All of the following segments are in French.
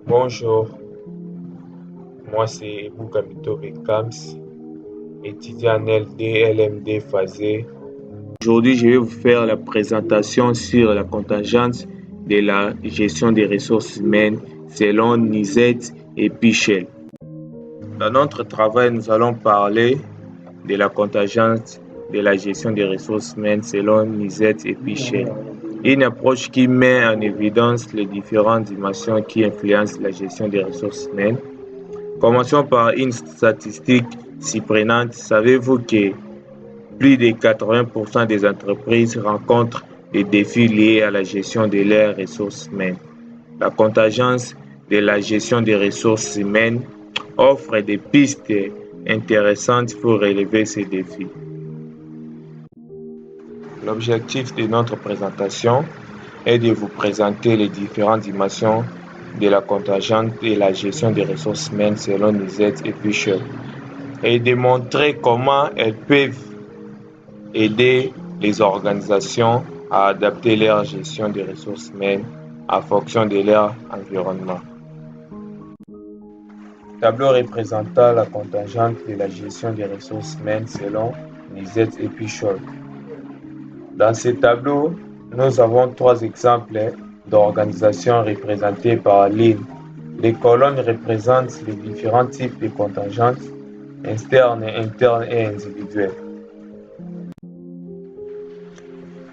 Bonjour, moi c'est Bougamito Bekams, étudiant en LD, LMD phasé. Aujourd'hui, je vais vous faire la présentation sur la contingence de la gestion des ressources humaines selon Nizet et Pichel. Dans notre travail, nous allons parler de la contingence de la gestion des ressources humaines selon Nizet et Pichel. Une approche qui met en évidence les différentes dimensions qui influencent la gestion des ressources humaines. Commençons par une statistique surprenante. Savez-vous que plus de 80% des entreprises rencontrent des défis liés à la gestion de leurs ressources humaines? La contingence de la gestion des ressources humaines offre des pistes intéressantes pour relever ces défis. L'objectif de notre présentation est de vous présenter les différentes dimensions de la contingence et la gestion des ressources humaines selon Nizet et Pichel et de montrer comment elles peuvent aider les organisations à adapter leur gestion des ressources humaines en fonction de leur environnement. Tableau représentant la contingence de la gestion des ressources humaines selon Nizet et Pichel. Dans ce tableau, nous avons trois exemples d'organisations représentées par ligne. Les colonnes représentent les différents types de contingences, externes, internes et individuelles.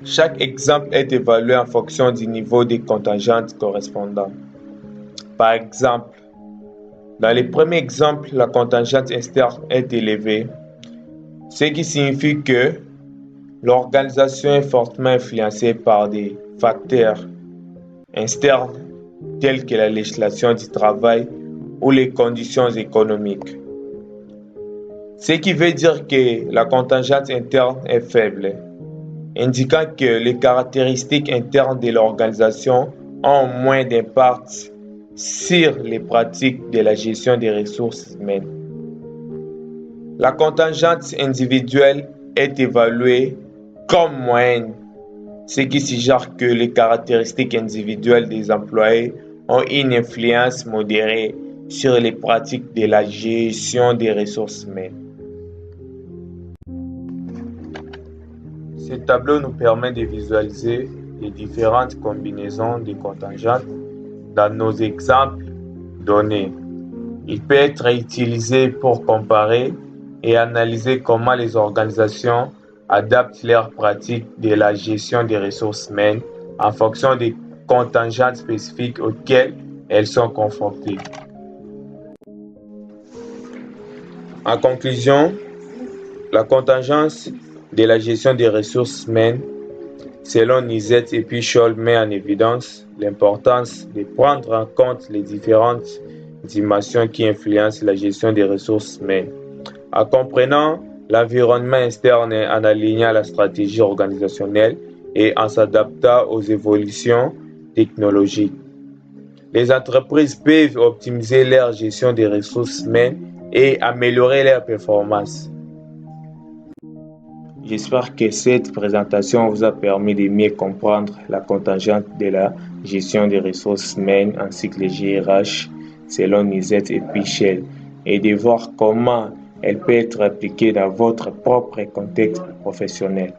Chaque exemple est évalué en fonction du niveau des contingentes correspondant. Par exemple, dans le premier exemple, la contingente externe est élevée, ce qui signifie que l'organisation est fortement influencée par des facteurs externes tels que la législation du travail ou les conditions économiques. Ce qui veut dire que la contingente interne est faible, indiquant que les caractéristiques internes de l'organisation ont moins d'impact sur les pratiques de la gestion des ressources humaines. La contingente individuelle est évaluée comme moyenne, ce qui suggère que les caractéristiques individuelles des employés ont une influence modérée sur les pratiques de la gestion des ressources humaines. Ce tableau nous permet de visualiser les différentes combinaisons de contingentes dans nos exemples donnés. Il peut être utilisé pour comparer et analyser comment les organisations adaptent leurs pratiques de la gestion des ressources humaines en fonction des contingentes spécifiques auxquelles elles sont confrontées. En conclusion, la contingence de la gestion des ressources humaines selon Nizet et Pichel met en évidence l'importance de prendre en compte les différentes dimensions qui influencent la gestion des ressources humaines. En comprenant l'environnement externe en alignant la stratégie organisationnelle et en s'adaptant aux évolutions technologiques. Les entreprises peuvent optimiser leur gestion des ressources humaines et améliorer leur performance. J'espère que cette présentation vous a permis de mieux comprendre la contingente de la gestion des ressources humaines ainsi que les GRH selon Nizet et Pichel et de voir comment elle peut être appliquée dans votre propre contexte professionnel.